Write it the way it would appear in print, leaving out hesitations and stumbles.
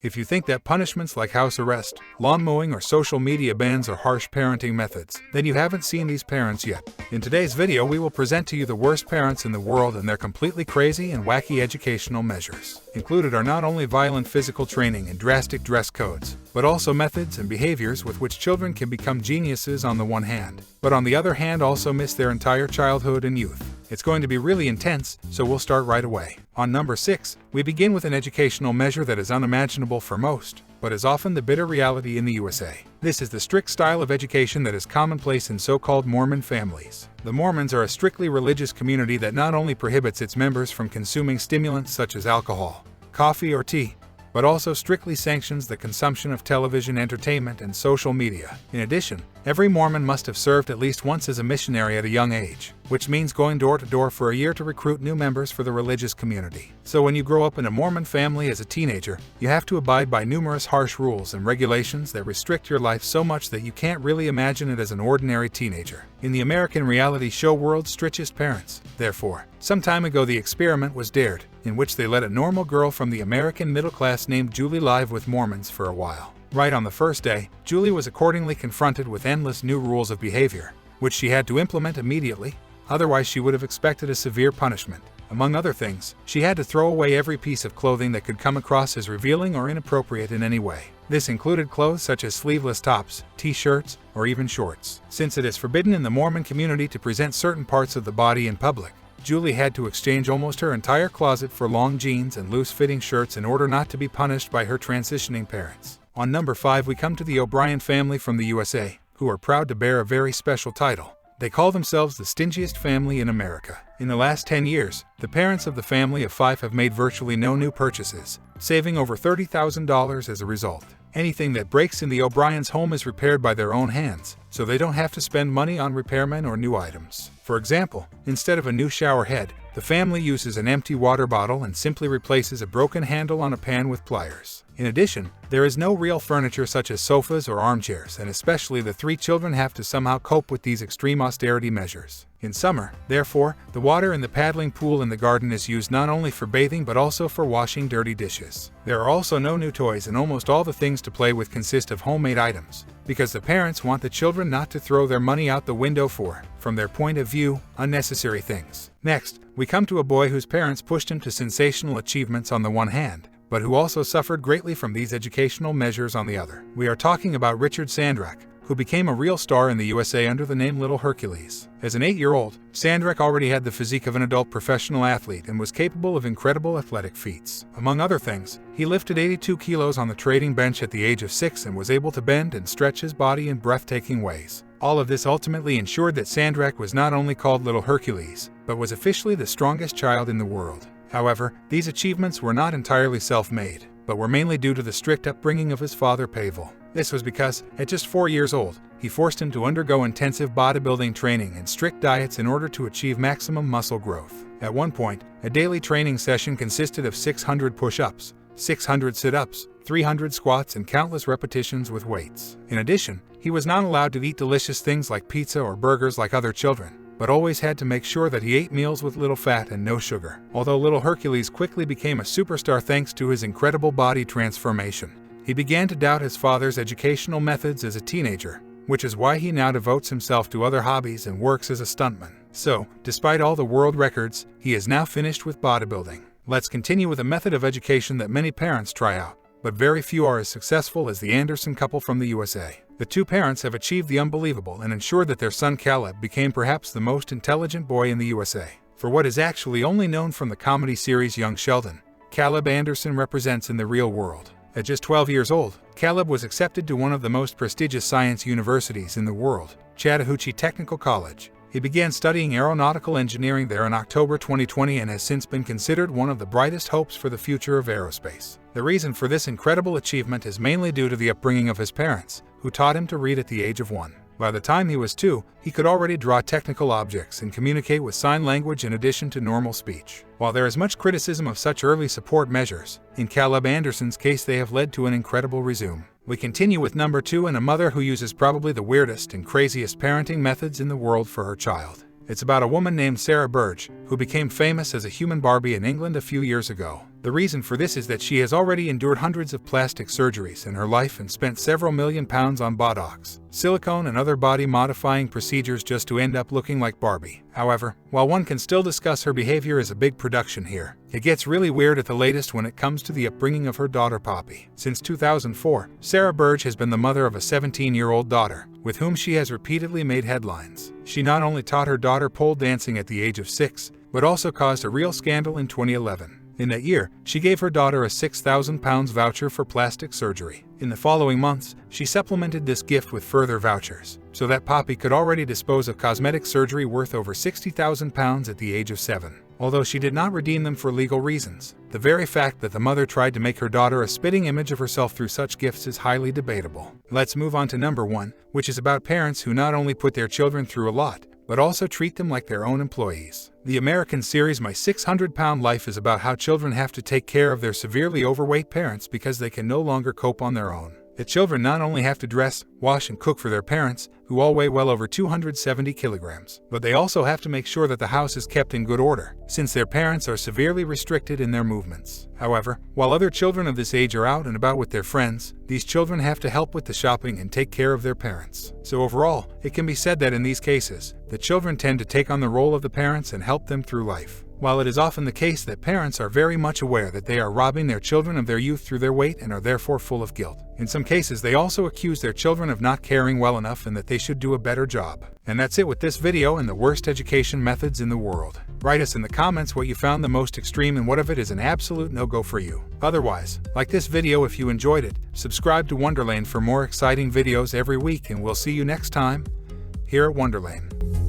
If you think that punishments like house arrest, lawn mowing, or social media bans are harsh parenting methods, then you haven't seen these parents yet. In today's video, we will present to you the worst parents in the world and their completely crazy and wacky educational measures. Included are not only violent physical training and drastic dress codes, but also methods and behaviors with which children can become geniuses on the one hand, but on the other hand also miss their entire childhood and youth. It's going to be really intense, so we'll start right away. On number 6, we begin with an educational measure that is unimaginable for most, but is often the bitter reality in the USA. This is the strict style of education that is commonplace in so-called Mormon families. The Mormons are a strictly religious community that not only prohibits its members from consuming stimulants such as alcohol, coffee, or tea, but also strictly sanctions the consumption of television entertainment and social media. In addition, every Mormon must have served at least once as a missionary at a young age, which means going door to door for a year to recruit new members for the religious community. So when you grow up in a Mormon family as a teenager, you have to abide by numerous harsh rules and regulations that restrict your life so much that you can't really imagine it as an ordinary teenager. In the American reality show World's Strictest Parents, therefore, some time ago the experiment was dared, in which they let a normal girl from the American middle class named Julie live with Mormons for a while. Right on the first day, Julie was accordingly confronted with endless new rules of behavior, which she had to implement immediately, otherwise she would have expected a severe punishment. Among other things, she had to throw away every piece of clothing that could come across as revealing or inappropriate in any way. This included clothes such as sleeveless tops, t-shirts, or even shorts. Since it is forbidden in the Mormon community to present certain parts of the body in public, Julie had to exchange almost her entire closet for long jeans and loose-fitting shirts in order not to be punished by her transitioning parents. On number 5, we come to the O'Brien family from the USA, who are proud to bear a very special title. They call themselves the stingiest family in America. In the last 10 years, the parents of the family of 5 have made virtually no new purchases, saving over $30,000 as a result. Anything that breaks in the O'Brien's home is repaired by their own hands, so they don't have to spend money on repairmen or new items. For example, instead of a new shower head, the family uses an empty water bottle and simply replaces a broken handle on a pan with pliers. In addition, there is no real furniture such as sofas or armchairs, and especially the 3 children have to somehow cope with these extreme austerity measures. In summer, therefore, the water in the paddling pool in the garden is used not only for bathing but also for washing dirty dishes. There are also no new toys, and almost all the things to play with consist of homemade items, because the parents want the children not to throw their money out the window for, from their point of view, unnecessary things. Next, we come to a boy whose parents pushed him to sensational achievements on the one hand, but who also suffered greatly from these educational measures on the other. We are talking about Richard Sandrak, who became a real star in the USA under the name Little Hercules. As an 8-year-old, Sandrak already had the physique of an adult professional athlete and was capable of incredible athletic feats. Among other things, he lifted 82 kilos on the trading bench at the age of 6 and was able to bend and stretch his body in breathtaking ways. All of this ultimately ensured that Sandrak was not only called Little Hercules, but was officially the strongest child in the world. However, these achievements were not entirely self-made, but were mainly due to the strict upbringing of his father Pavel. This was because, at just 4 years old, he forced him to undergo intensive bodybuilding training and strict diets in order to achieve maximum muscle growth. At one point, a daily training session consisted of 600 push-ups, 600 sit-ups, 300 squats, and countless repetitions with weights. In addition, he was not allowed to eat delicious things like pizza or burgers like other children, but always had to make sure that he ate meals with little fat and no sugar. Although Little Hercules quickly became a superstar thanks to his incredible body transformation, he began to doubt his father's educational methods as a teenager, which is why he now devotes himself to other hobbies and works as a stuntman. So, despite all the world records, he is now finished with bodybuilding. Let's continue with a method of education that many parents try out, but very few are as successful as the Anderson couple from the USA. The 2 parents have achieved the unbelievable and ensured that their son Caleb became perhaps the most intelligent boy in the USA. For what is actually only known from the comedy series Young Sheldon, Caleb Anderson represents in the real world. At just 12 years old, Caleb was accepted to one of the most prestigious science universities in the world, Chattahoochee Technical College. He began studying aeronautical engineering there in October 2020 and has since been considered one of the brightest hopes for the future of aerospace. The reason for this incredible achievement is mainly due to the upbringing of his parents, who taught him to read at the age of 1. By the time he was 2, he could already draw technical objects and communicate with sign language in addition to normal speech. While there is much criticism of such early support measures, in Caleb Anderson's case they have led to an incredible resume. We continue with number 2 and a mother who uses probably the weirdest and craziest parenting methods in the world for her child. It's about a woman named Sarah Burge, who became famous as a human Barbie in England a few years ago. The reason for this is that she has already endured hundreds of plastic surgeries in her life and spent several million pounds on Botox, silicone and other body-modifying procedures just to end up looking like Barbie. However, while one can still discuss her behavior as a big production here, it gets really weird at the latest when it comes to the upbringing of her daughter Poppy. Since 2004, Sarah Burge has been the mother of a 17-year-old daughter, with whom she has repeatedly made headlines. She not only taught her daughter pole dancing at the age of 6, but also caused a real scandal in 2011. In that year, she gave her daughter a £6,000 voucher for plastic surgery. In the following months, she supplemented this gift with further vouchers, so that Poppy could already dispose of cosmetic surgery worth over £60,000 at the age of 7. Although she did not redeem them for legal reasons, the very fact that the mother tried to make her daughter a spitting image of herself through such gifts is highly debatable. Let's move on to number 1, which is about parents who not only put their children through a lot, but also treat them like their own employees. The American series My 600-Pound Life is about how children have to take care of their severely overweight parents because they can no longer cope on their own. The children not only have to dress, wash, and cook for their parents, who all weigh well over 270 kilograms, but they also have to make sure that the house is kept in good order, since their parents are severely restricted in their movements. However, while other children of this age are out and about with their friends, these children have to help with the shopping and take care of their parents. So overall, it can be said that in these cases, the children tend to take on the role of the parents and help them through life. While it is often the case that parents are very much aware that they are robbing their children of their youth through their weight and are therefore full of guilt, in some cases they also accuse their children of not caring well enough and that they should do a better job. And that's it with this video and the worst education methods in the world. Write us in the comments what you found the most extreme and what of it is an absolute no-go for you. Otherwise, like this video if you enjoyed it, subscribe to Wonderlane for more exciting videos every week, and we'll see you next time here at Wonderlane.